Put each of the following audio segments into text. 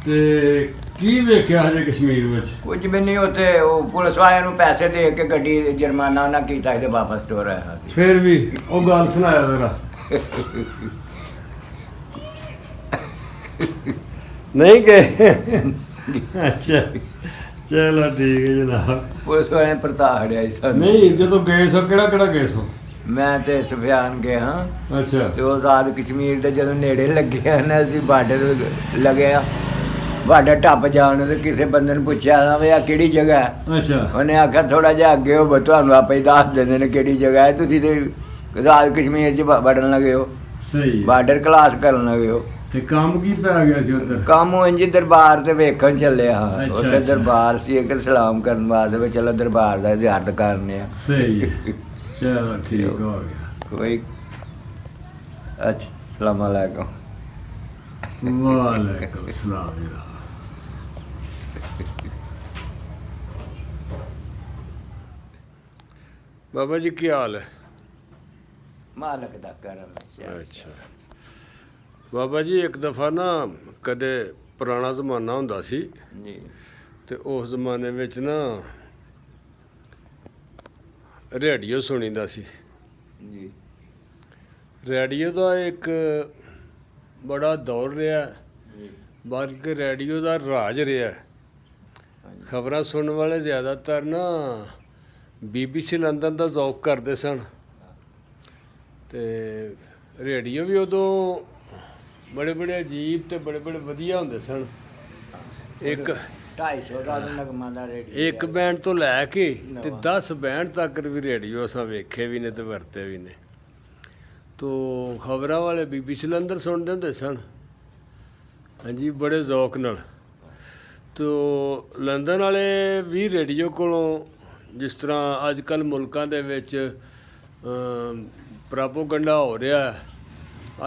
ਤੇ ਕੀ ਵੇਖਿਆ ਹਜੇ ਕਸ਼ਮੀਰ ਵਿੱਚ? ਕੁਝ ਵੀ ਨਹੀਂ, ਉੱਥੇ ਉਹ ਪੁਲਿਸ ਵਾਲਿਆਂ ਨੂੰ ਪੈਸੇ ਦੇ ਕੇ ਗੱਡੀ ਜੁਰਮਾਨਾ ਉਹਨਾਂ ਕੀਤਾ ਤੇ ਵਾਪਸ ਟੁਰ ਆਇਆ ਸੀ। ਫਿਰ ਵੀ ਉਹ ਗੱਲ ਸੁਣਾਇਆ ਜ਼ਰਾ। ਨਹੀਂ ਗਏ? ਅੱਛਾ ਚਲੋ ਠੀਕ ਹੈ ਜਨਾਬ। ਪੁਲਿਸ ਵਾਲਿਆਂ ਨੇ ਪਰਤਾ ਹੜਿਆ ਸੀ ਸਾਨੂੰ। ਨਹੀਂ ਜਦੋਂ ਗਏ ਸੋ ਕਿਹੜਾ ਕਿਹੜਾ ਗਏ ਸੋ? ਮੈਂ ਤੇ ਸੁਫਿਆਨ ਗਏ ਹਾਂ। ਅੱਛਾ। ਤੇ ਉਹ ਆਜ਼ਾਦ ਕਸ਼ਮੀਰ ਦੇ ਜਦੋਂ ਨੇੜੇ ਲੱਗੇ ਨਾ, ਅਸੀਂ ਬਾਰਡਰ ਲੱਗਿਆ, ਬਾਰਡਰ ਟੱਪ ਜਾਣ ਤੇ ਕਿਸੇ ਬੰਦੇ ਨੂੰ ਪੁੱਛਿਆ ਵੀ ਆ ਕਿਹੜੀ ਜਗ੍ਹਾ ਹੈ? ਅੱਛਾ। ਉਹਨੇ ਆਖਿਆ ਥੋੜਾ ਜਿਹਾ ਅੱਗੇ ਹੋ, ਤੁਹਾਨੂੰ ਆਪੇ ਹੀ ਦੱਸ ਦਿੰਦੇ ਨੇ ਕਿਹੜੀ ਜਗ੍ਹਾ ਹੈ। ਤੁਸੀਂ ਤੇ ਆਜ਼ਾਦ ਕਸ਼ਮੀਰ 'ਚ ਵੜਨ ਲੱਗੇ ਹੋ, ਸਹੀ, ਬਾਰਡਰ ਬਾਰਡਰ ਕਲਾਸ ਕਰਨ ਲੱਗੇ ਹੋ। ਤੇ ਕੰਮ ਕੀ ਪੈ ਗਿਆ ਸੀ ਉੱਧਰ? ਕੰਮ ਇੰਜ ਦਰਬਾਰ ਤੇ ਵੇਖਣ ਚੱਲੇ ਹਾਂ। ਅੱਛਾ, ਉੱਥੇ ਅੱਛਾ। ਦਰਬਾਰ ਸੀ ਇੱਕ, ਸਲਾਮ ਕਰਨ ਵਾਸਤੇ ਵੀ ਚਲੋ ਦਰਬਾਰ ਦਾ ਜ਼ਿਆਰਤ ਕਰਨੇ ਆ। ਸਹੀ, ਚਲੋ ਠੀਕ ਹੋ ਗਿਆ। ਕੋਈ ਅੱਛਾ, ਸਲਾਮ ਅਲੈਕੁਮ। ਵਾਲੇਕੁਮ ਸਲਾਮ ਜਨਾਬ। ਬਾਬਾ ਜੀ ਕੀ ਹਾਲ ਹੈ? ਮਾਲਕ ਦਾ ਕਰਮ ਹੈ। ਅੱਛਾ ਬਾਬਾ ਜੀ, ਇੱਕ ਦਫਾ ਨਾ ਕਦੇ ਪੁਰਾਣਾ ਜ਼ਮਾਨਾ ਹੁੰਦਾ ਸੀ ਜੀ ਤੇ ਉਸ ਜ਼ਮਾਨੇ ਵਿੱਚ ਨਾ ਰੇਡੀਓ ਸੁਣੀਦਾ ਸੀ। ਜੀ ਰੇਡੀਓ ਦਾ ਇੱਕ ਬੜਾ ਦੌਰ ਰਿਹਾ, ਜੀ ਬਲਕਿ ਰੇਡੀਓ ਦਾ ਰਾਜ ਰਿਹਾ। ਖਬਰਾਂ ਸੁਣਨ ਵਾਲੇ ਜ਼ਿਆਦਾਤਰ ਨਾ BBC ਲੰਦਨ ਦਾ ਜ਼ੌਕ ਕਰਦੇ ਸਨ ਤੇ ਰੇਡੀਓ ਵੀ ਉਦੋਂ ਬੜੇ ਬੜੇ ਅਜੀਬ ਤੇ ਬੜੇ ਬੜੇ ਵਧੀਆ ਹੁੰਦੇ ਸਨ। ਇੱਕ 250 ਦਾ ਨਗਮਾ ਦਾ ਰੇਡੀਓ, ਇੱਕ ਬੈਂਡ ਤੋਂ ਲੈ ਕੇ ਤੇ 10 ਬੈਂਡ ਤੱਕ ਵੀ ਰੇਡੀਓ ਅਸਾਂ ਵੇਖੇ ਵੀ ਨੇ ਤੇ ਵਰਤੇ ਵੀ ਨੇ। ਤੋ ਖਬਰਾਂ ਵਾਲੇ BBC ਲੰਦਨ ਸੁਣਦੇ ਹੁੰਦੇ ਸਨ, ਹਾਂਜੀ, ਬੜੇ ਜ਼ੌਕ ਨਾਲ। ਤੋ ਲੰਦਨ ਵਾਲੇ ਵੀ ਰੇਡੀਓ ਕੋਲੋਂ, ਜਿਸ ਤਰ੍ਹਾਂ ਅੱਜ ਕੱਲ੍ਹ ਮੁਲਕਾਂ ਦੇ ਵਿੱਚ ਪ੍ਰਾਪੋਗੰਡਾ ਹੋ ਰਿਹਾ,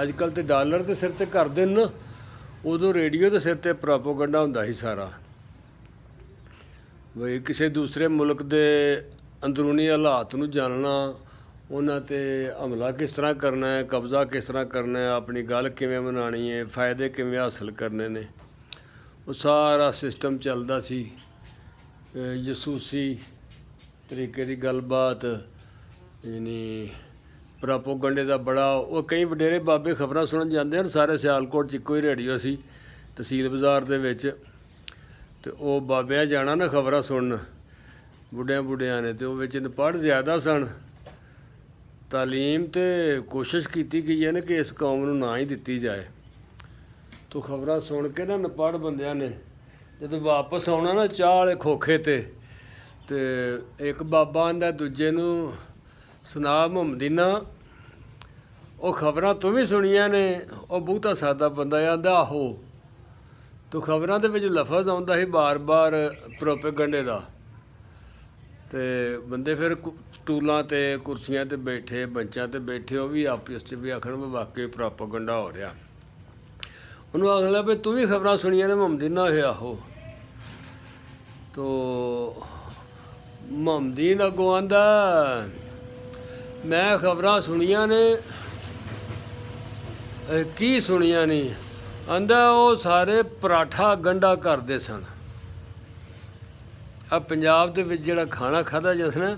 ਅੱਜ ਕੱਲ੍ਹ ਤੇ ਡਾਲਰ ਦੇ ਸਿਰ 'ਤੇ ਕਰਦੇ ਨੇ ਨਾ, ਉਦੋਂ ਰੇਡੀਓ ਦੇ ਸਿਰ 'ਤੇ ਪ੍ਰਾਪੋਗੰਡਾ ਹੁੰਦਾ ਸੀ ਸਾਰਾ। ਬਈ ਕਿਸੇ ਦੂਸਰੇ ਮੁਲਕ ਦੇ ਅੰਦਰੂਨੀ ਹਾਲਾਤ ਨੂੰ ਜਾਣਨਾ, ਉਹਨਾਂ 'ਤੇ ਹਮਲਾ ਕਿਸ ਤਰ੍ਹਾਂ ਕਰਨਾ ਹੈ, ਕਬਜ਼ਾ ਕਿਸ ਤਰ੍ਹਾਂ ਕਰਨਾ ਹੈ, ਆਪਣੀ ਗੱਲ ਕਿਵੇਂ ਬਣਾਉਣੀ ਹੈ, ਫਾਇਦੇ ਕਿਵੇਂ ਹਾਸਲ ਕਰਨੇ ਨੇ, ਉਹ ਸਾਰਾ ਸਿਸਟਮ ਚੱਲਦਾ ਸੀ। ਜਸੂਸੀ ਤਰੀਕੇ ਦੀ ਗੱਲਬਾਤ, ਯਾਨੀ ਪ੍ਰਾਪੋਗੰਡੇ ਦਾ ਬੜਾ। ਉਹ ਕਈ ਵਡੇਰੇ ਬਾਬੇ ਖਬਰਾਂ ਸੁਣਨ ਜਾਂਦੇ ਹਨ। ਸਾਰੇ ਸਿਆਲਕੋਟ 'ਚ ਇੱਕੋ ਹੀ ਰੇਡੀਓ ਸੀ ਤਹਿਸੀਲ ਬਾਜ਼ਾਰ ਦੇ ਵਿੱਚ, ਅਤੇ ਉਹ ਬਾਬਿਆਂ ਜਾਣਾ ਨਾ ਖਬਰਾਂ ਸੁਣਨ, ਬੁੱਢਿਆਂ ਨੇ, ਅਤੇ ਉਹ ਵਿੱਚ ਅਨਪੜ੍ਹ ਜ਼ਿਆਦਾ ਸਨ। ਤਾਲੀਮ ਅਤੇ ਕੋਸ਼ਿਸ਼ ਕੀਤੀ ਗਈ ਹੈ ਨਾ ਕਿ ਇਸ ਕੌਮ ਨੂੰ ਨਾ ਹੀ ਦਿੱਤੀ ਜਾਏ। ਤੋ ਖਬਰਾਂ ਸੁਣ ਕੇ ਨਾ ਅਨਪੜ੍ਹ ਬੰਦਿਆਂ ਨੇ ਜਦੋਂ ਵਾਪਸ ਆਉਣਾ ਨਾ ਚਾਹ ਵਾਲੇ ਖੋਖੇ 'ਤੇ ਇੱਕ ਬਾਬਾ ਆਂਦਾ ਦੂਜੇ ਨੂੰ, ਸੁਨਾ ਮੁਹੰਮਦੀਨਾ, ਉਹ ਖਬਰਾਂ ਤੂੰ ਵੀ ਸੁਣੀਆਂ ਨੇ। ਉਹ ਬਹੁਤਾ ਸਾਦਾ ਬੰਦਾ ਆਂਦਾ ਆਹੋ। ਤੋ ਖਬਰਾਂ ਦੇ ਵਿੱਚ ਲਫ਼ਜ਼ ਆਉਂਦਾ ਸੀ ਬਾਰ-ਬਾਰ ਪ੍ਰੋਪੇਗੰਡੇ ਦਾ, ਤੇ ਬੰਦੇ ਫਿਰ ਸਟੂਲਾਂ 'ਤੇ ਕੁਰਸੀਆਂ 'ਤੇ ਬੈਠੇ, ਬੰਚਾਂ 'ਤੇ ਬੈਠੇ, ਉਹ ਵੀ ਆਪਸ 'ਚ ਵੀ ਆਖਣ ਵੀ ਵਾਕਈ ਪ੍ਰੋਪੇਗੰਡਾ ਹੋ ਰਿਹਾ। ਉਹਨੂੰ ਆਖ ਲਿਆ ਵੀ ਤੂੰ ਵੀ ਖਬਰਾਂ ਸੁਣੀਆਂ ਨੇ ਮੁਹੰਮਦੀਨ ਨਾਲ ਹੋਇਆ ਆਹੋ। ਤੋ ਮੁਹੰਮਦੀਨ ਅੱਗੋਂ ਆਂਦਾ ਮੈਂ ਖਬਰਾਂ ਸੁਣੀਆਂ ਨੇ। ਕੀ ਸੁਣੀਆਂ ਨਹੀਂ? ਆਂਦਾ ਉਹ ਸਾਰੇ ਪਰਾਠਾ ਗੰਢਾ ਕਰਦੇ ਸਨ। ਆ ਪੰਜਾਬ ਦੇ ਵਿੱਚ ਜਿਹੜਾ ਖਾਣਾ ਖਾਧਾ ਜਾਂਦਾ ਨਾ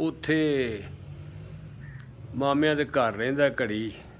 ਉੱਥੇ ਮਾਮਿਆਂ ਦੇ ਘਰ ਰਹਿੰਦਾ ਘੜੀ,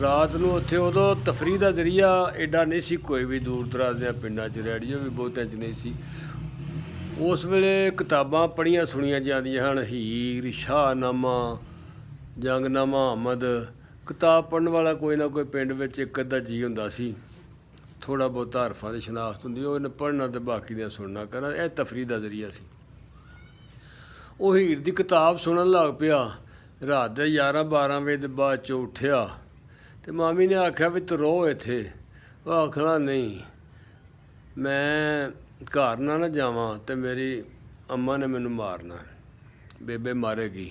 ਰਾਤ ਨੂੰ ਉੱਥੇ। ਉਦੋਂ ਤਫਰੀਹ ਦਾ ਜ਼ਰੀਆ ਐਡਾ ਨਹੀਂ ਸੀ ਕੋਈ ਵੀ, ਦੂਰ ਦਰਾਜ਼ ਦੇ ਪਿੰਡਾਂ 'ਚ ਰੇਡੀਓ ਵੀ ਬਹੁਤਿਆਂ 'ਚ ਨਹੀਂ ਸੀ। ਉਸ ਵੇਲੇ ਕਿਤਾਬਾਂ ਪੜ੍ਹੀਆਂ ਸੁਣੀਆਂ ਜਾਂਦੀਆਂ ਹਨ, ਹੀਰ, ਸ਼ਾਹਨਾਮਾ, ਜੰਗਨਾਮਾ ਅਹਿਮਦ। ਕਿਤਾਬ ਪੜ੍ਹਨ ਵਾਲਾ ਕੋਈ ਨਾ ਕੋਈ ਪਿੰਡ ਵਿੱਚ ਇੱਕ ਅੱਧਾ ਜੀ ਹੁੰਦਾ ਸੀ, ਥੋੜ੍ਹਾ ਬਹੁਤਾ ਹਰਫਾਂ ਦੀ ਸ਼ਨਾਖਤ ਹੁੰਦੀ, ਉਹਨੇ ਪੜ੍ਹਨਾ ਅਤੇ ਬਾਕੀ ਦੀਆਂ ਸੁਣਨਾ ਕਰਨਾ। ਇਹ ਤਫਰੀਹ ਦਾ ਜ਼ਰੀਆ ਸੀ। ਉਹ ਹੀਰ ਦੀ ਕਿਤਾਬ ਸੁਣਨ ਲੱਗ ਪਿਆ। ਰਾਤ ਦੇ 11-12 ਵਜੇ ਦੇ ਬਾਅਦ 'ਚੋਂ ਉੱਠਿਆ ਅਤੇ ਮਾਮੀ ਨੇ ਆਖਿਆ ਵੀ ਤੂੰ ਰੋ ਇੱਥੇ। ਉਹ ਆਖਣਾ ਨਹੀਂ, ਮੈਂ ਘਰ ਨਾ ਜਾਵਾਂ ਅਤੇ ਮੇਰੀ ਅੰਮਾ ਨੇ ਮੈਨੂੰ ਮਾਰਨਾ, ਬੇਬੇ ਮਾਰੇਗੀ।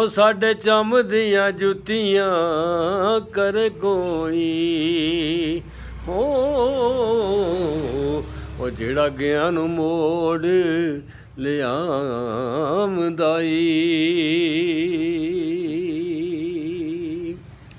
ਉਹ ਸਾਡੇ ਚੰਮ ਦੀਆਂ ਜੁੱਤੀਆਂ ਕਰ ਕੋਈ ਹੋ, ਉਹ ਜਿਹੜਾ ਗਿਆ ਨੂੰ ਮੋੜ ਲਿਆਮਦਾ ਈ।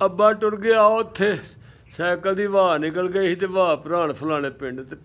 ਅੱਬਾ ਟੁਰ ਗਿਆ ਉੱਥੇ, ਸਾਈਕਲ ਦੀ ਵਾਹ ਨਿਕਲ ਗਈ ਸੀ ਤੇ ਵਾਹ ਭਰਾਣ ਫਲਾਣੇ ਪਿੰਡ, ਤੇ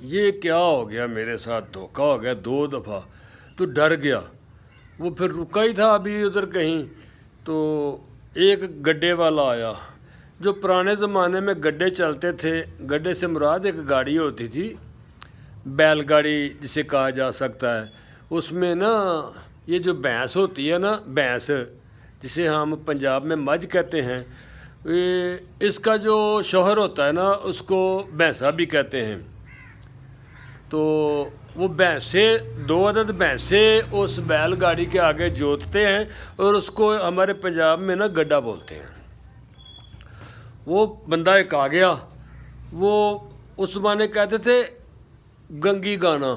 یہ کیا ہو گیا میرے ساتھ، دھوکا ہو گیا 2 دفعہ، تو ڈر گیا۔ وہ پھر رکا ہی تھا ابھی ادھر کہیں، تو ایک گڈے والا آیا، جو پرانے زمانے میں گڈے چلتے تھے، گڈے سے مراد ایک گاڑی ہوتی تھی، بیل گاڑی جسے کہا جا سکتا ہے۔ اس میں نا یہ جو بھینس ہوتی ہے نا، بھینس جسے ہم پنجاب میں مجھ کہتے ہیں، اس کا جو شوہر ہوتا ہے نا اس کو بھینسا بھی کہتے ہیں۔ تو وہ بھینسیں 2 عدد بھینسیں اس بیل گاڑی کے آگے جوتتے ہیں، اور اس کو ہمارے پنجاب میں نا گڈا بولتے ہیں۔ وہ بندہ ایک آ گیا، وہ اس زمانے کہتے تھے گنگی گانا۔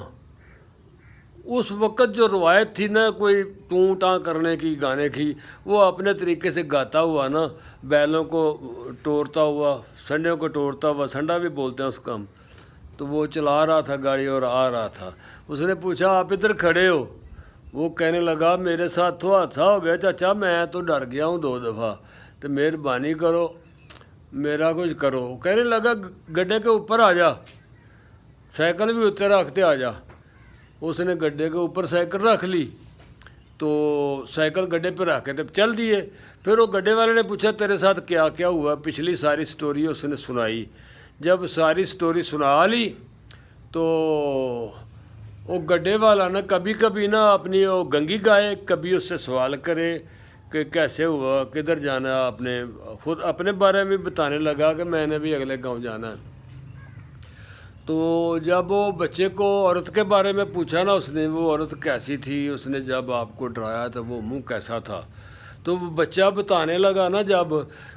اس وقت جو روایت تھی نا کوئی ٹوں ٹاں کرنے کی، گانے کی، وہ اپنے طریقے سے گاتا ہوا نا بیلوں کو ٹورتا ہوا، سنڈوں کو ٹورتا ہوا، سنڈا بھی بولتے ہیں اس کا ہم، تو وہ چلا رہا تھا گاڑی اور آ رہا تھا۔ اس نے پوچھا آپ ادھر کھڑے ہو؟ وہ کہنے لگا میرے ساتھ تو حادثہ ہو گیا چاچا، میں تو ڈر گیا ہوں 2 دفعہ، تو مہربانی کرو میرا کچھ کرو۔ وہ کہنے لگا گڈے کے اوپر آ جا، سائیکل بھی اتنے رکھتے آ جا۔ اس نے گڈے کے اوپر سائیکل رکھ لی، تو سائیکل گڈے پہ رکھ کے تو چل دیے۔ پھر وہ گڈے والے نے پوچھا تیرے ساتھ کیا کیا ہوا، پچھلی ساری سٹوری اس نے سنائی۔ جب ساری سٹوری سنا لی تو وہ گڈے والا نا کبھی کبھی نا اپنی وہ گنگی گائے، کبھی اس سے سوال کرے کہ کیسے ہوا، کدھر جانا ہے، آپ نے خود اپنے بارے میں بتانے لگا کہ میں نے بھی اگلے گاؤں جانا ہے۔ تو جب وہ بچے کو عورت کے بارے میں پوچھا نا اس نے، وہ عورت کیسی تھی، اس نے جب آپ کو ڈرایا تو وہ منہ کیسا تھا، تو وہ بچہ بتانے لگا نا، جب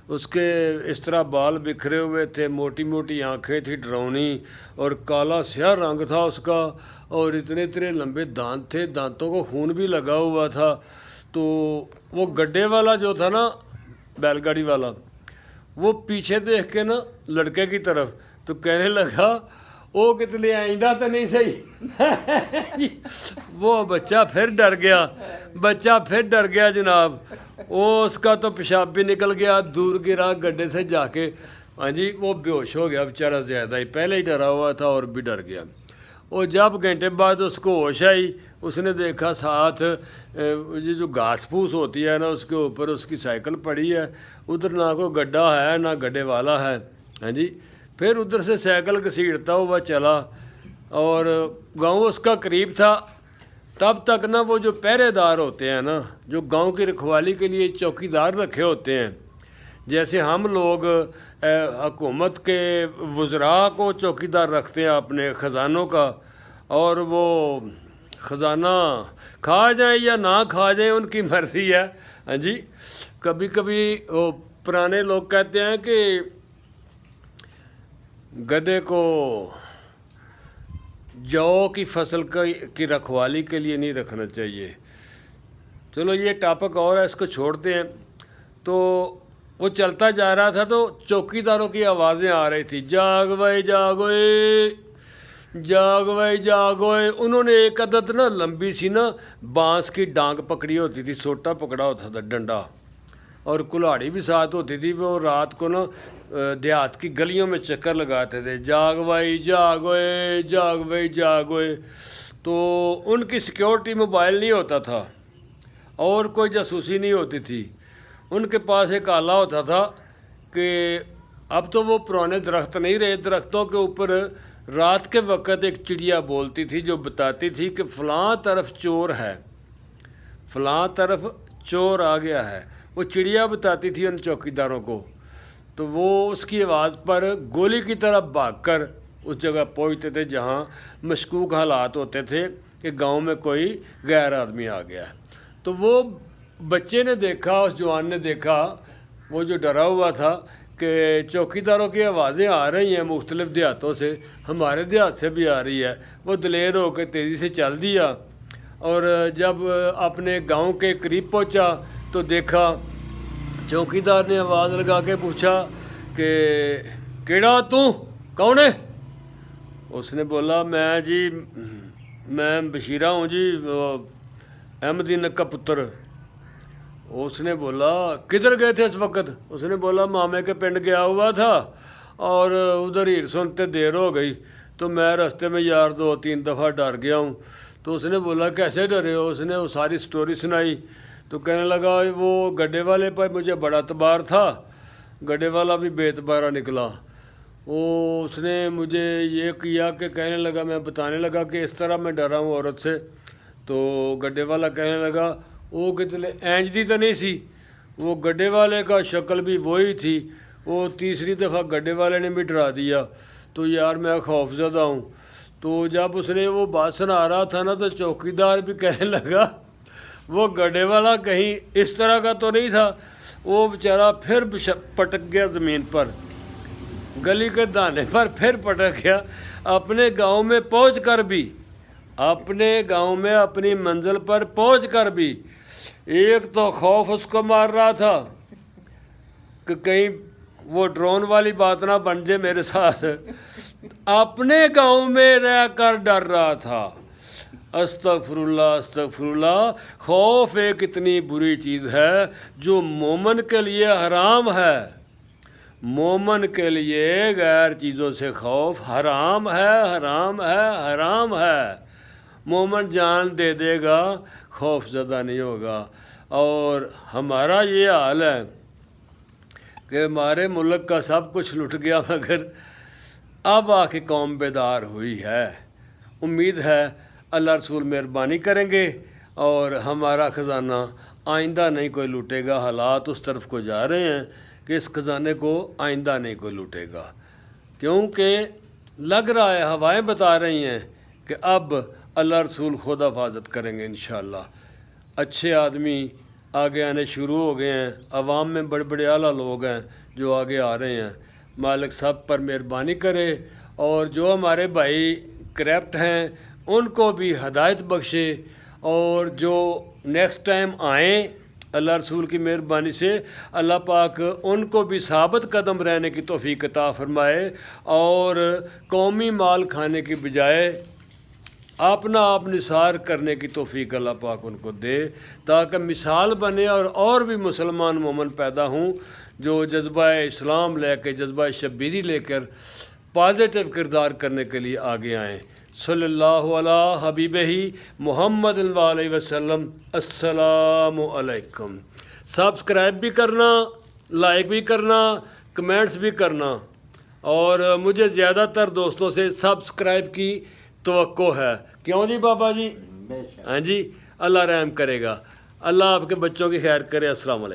اس کے اس طرح بال بکھرے ہوئے تھے، موٹی موٹی آنکھیں تھی ڈراؤنی، اور کالا سیاہ رنگ تھا اس کا، اور اتنے لمبے دانت تھے، دانتوں کو خون بھی لگا ہوا تھا۔ تو وہ گڈے والا جو تھا نا، بیل گاڑی والا، وہ پیچھے دیکھ کے نا لڑکے کی طرف تو کہنے لگا وہ کتنے آئندہ تو نہیں صحیح۔ وہ بچہ پھر ڈر گیا جناب، وہ اس کا تو پیشاب بھی نکل گیا، دور گرا گڈے سے جا کے، ہاں جی، وہ بے ہوش ہو گیا بیچارہ، زیادہ ہی پہلے ہی ڈرا ہوا تھا اور بھی ڈر گیا۔ اور جب گھنٹے بعد اس کو ہوش آئی، اس نے دیکھا ساتھ یہ جو گھاس پھوس ہوتی ہے نا اس کے اوپر اس کی سائیکل پڑی ہے، ادھر نہ کوئی گڈا ہے نہ گڈے والا ہے، ہاں جی۔ پھر ادھر سے سائیکل گھسیٹتا ہوا چلا، اور گاؤں اس کا قریب تھا۔ تب تک نا وہ جو پہرے دار ہوتے ہیں نا، جو گاؤں کی رکھوالی کے لیے چوکیدار رکھے ہوتے ہیں، جیسے ہم لوگ حکومت کے وزراء کو چوکیدار رکھتے ہیں اپنے خزانوں کا، اور وہ خزانہ کھا جائیں یا نہ کھا جائیں ان کی مرضی ہے، ہاں جی۔ کبھی کبھی وہ پرانے لوگ کہتے ہیں کہ گدھے کو جو کی فصل کی رکھوالی کے لیے نہیں رکھنا چاہیے۔ چلو یہ ٹاپک اور ہے، اس کو چھوڑتے ہیں۔ تو وہ چلتا جا رہا تھا تو چوکیداروں کی آوازیں آ رہی تھی، جاگ بھائی جاگوئے، جاگ بھائی جاگوئے۔ انہوں نے ایک عدد نا لمبی سی نا بانس کی ڈانگ پکڑی ہوتی تھی، سوٹا پکڑا ہوتا تھا، ڈنڈا، اور کلاڑی بھی ساتھ ہوتی تھی۔ وہ رات کو نا دیہات کی گلیوں میں چکر لگاتے تھے، جاگ بھائی جاگوئے، جاگ بھائی جاگوئے۔ تو ان کی سیکیورٹی موبائل نہیں ہوتا تھا اور کوئی جاسوسی نہیں ہوتی تھی۔ ان کے پاس ایک آلہ ہوتا تھا کہ اب تو وہ پرانے درخت نہیں رہے، درختوں کے اوپر رات کے وقت ایک چڑیا بولتی تھی جو بتاتی تھی کہ فلاں طرف چور ہے، فلاں طرف چور آ گیا ہے۔ وہ چڑیا بتاتی تھی ان چوکیداروں کو، تو وہ اس کی آواز پر گولی کی طرف بھاگ کر اس جگہ پہنچتے تھے جہاں مشکوک حالات ہوتے تھے کہ گاؤں میں کوئی غیر آدمی آ گیا ہے۔ تو وہ بچے نے دیکھا، اس جوان نے دیکھا، وہ جو ڈرا ہوا تھا کہ چوکیداروں کی آوازیں آ رہی ہیں مختلف دیہاتوں سے، ہمارے دیہات سے بھی آ رہی ہے۔ وہ دلیر ہو کے تیزی سے چل دیا، اور جب اپنے گاؤں کے قریب پہنچا تو دیکھا چوکیدار نے آواز لگا کے پوچھا کہ کیڑا تو کون ہے؟ اس نے بولا میں بشیرہ ہوں جی، احمدین کا پتر۔ اس نے بولا کدھر گئے تھے اس وقت؟ اس نے بولا مامے کے پنڈ گیا ہوا تھا اور ادھر ہی سنتے دیر ہو گئی، تو میں راستے میں یار 2-3 دفعہ ڈر گیا ہوں. تو اس نے بولا کیسے ڈرے ہو؟ اس نے وہ ساری سٹوری سنائی. تو کہنے لگا وہ گڈے والے پر مجھے بڑا اعتبار تھا، گڈے والا بھی بے اعتبارہ نکلا. اس نے مجھے یہ کیا کہ کہنے لگا، میں بتانے لگا کہ اس طرح میں ڈرا ہوں عورت سے. تو گڈے والا کہنے لگا وہ کتنے اینج دی تو نہیں سی، وہ گڈے والے کا شکل بھی وہی تھی. وہ تیسری دفعہ گڈے والے نے بھی ڈرا دیا. تو یار میں خوف زدہ ہوں. تو جب اس نے وہ بات سنا رہا تھا نا تو چوکیدار بھی کہنے لگا وہ گڈے والا کہیں اس طرح کا تو نہیں تھا. وہ بیچارہ پھر پٹک گیا زمین پر، گلی کے دانے پر پھر پٹک گیا. اپنے گاؤں میں پہنچ کر بھی، اپنے گاؤں میں اپنی منزل پر پہنچ کر بھی ایک تو خوف اس کو مار رہا تھا کہ کہیں وہ ڈرون والی بات نہ بن جائے میرے ساتھ. اپنے گاؤں میں رہ کر ڈر رہا تھا. استغفر اللہ استغفر اللہ. خوف ایک اتنی بری چیز ہے جو مومن کے لیے حرام ہے. مومن کے لیے غیر چیزوں سے خوف حرام ہے، حرام ہے، حرام ہے. مومن جان دے دے گا، خوف زدہ نہیں ہوگا. اور ہمارا یہ حال ہے کہ ہمارے ملک کا سب کچھ لٹ گیا، مگر اب آ کے قوم بیدار ہوئی ہے. امید ہے اللہ رسول مہربانی کریں گے اور ہمارا خزانہ آئندہ نہیں کوئی لوٹے گا. حالات اس طرف کو جا رہے ہیں کہ اس خزانے کو آئندہ نہیں کوئی لوٹے گا، کیونکہ لگ رہا ہے ہوائیں بتا رہی ہیں کہ اب اللہ رسول خود حفاظت کریں گے انشاءاللہ. اچھے آدمی آگے آنے شروع ہو گئے ہیں، عوام میں بڑے بڑے اعلیٰ لوگ ہیں جو آگے آ رہے ہیں. مالک سب پر مہربانی کرے اور جو ہمارے بھائی کرپٹ ہیں ان کو بھی ہدایت بخشے، اور جو نیکسٹ ٹائم آئیں اللہ رسول کی مہربانی سے اللہ پاک ان کو بھی ثابت قدم رہنے کی توفیق عطا فرمائے، اور قومی مال کھانے کی بجائے اپنا آپ نثار کرنے کی توفیق اللہ پاک ان کو دے، تاکہ مثال بنے اور بھی مسلمان مومن پیدا ہوں جو جذبہ اسلام لے کے، جذبہ شبیری لے کر پازیٹیو کردار کرنے کے لیے آگے آئیں. صلی اللہ علی حبیبہ محمد علیہ وسلم. السلام علیکم. سبسکرائب بھی کرنا، لائک بھی کرنا، کمنٹس بھی کرنا، اور مجھے زیادہ تر دوستوں سے سبسکرائب کی توقع ہے. کیوں جی بابا جی؟ ہاں جی، اللہ رحم کرے گا. اللہ آپ کے بچوں کی خیر کرے. السلام علیکم.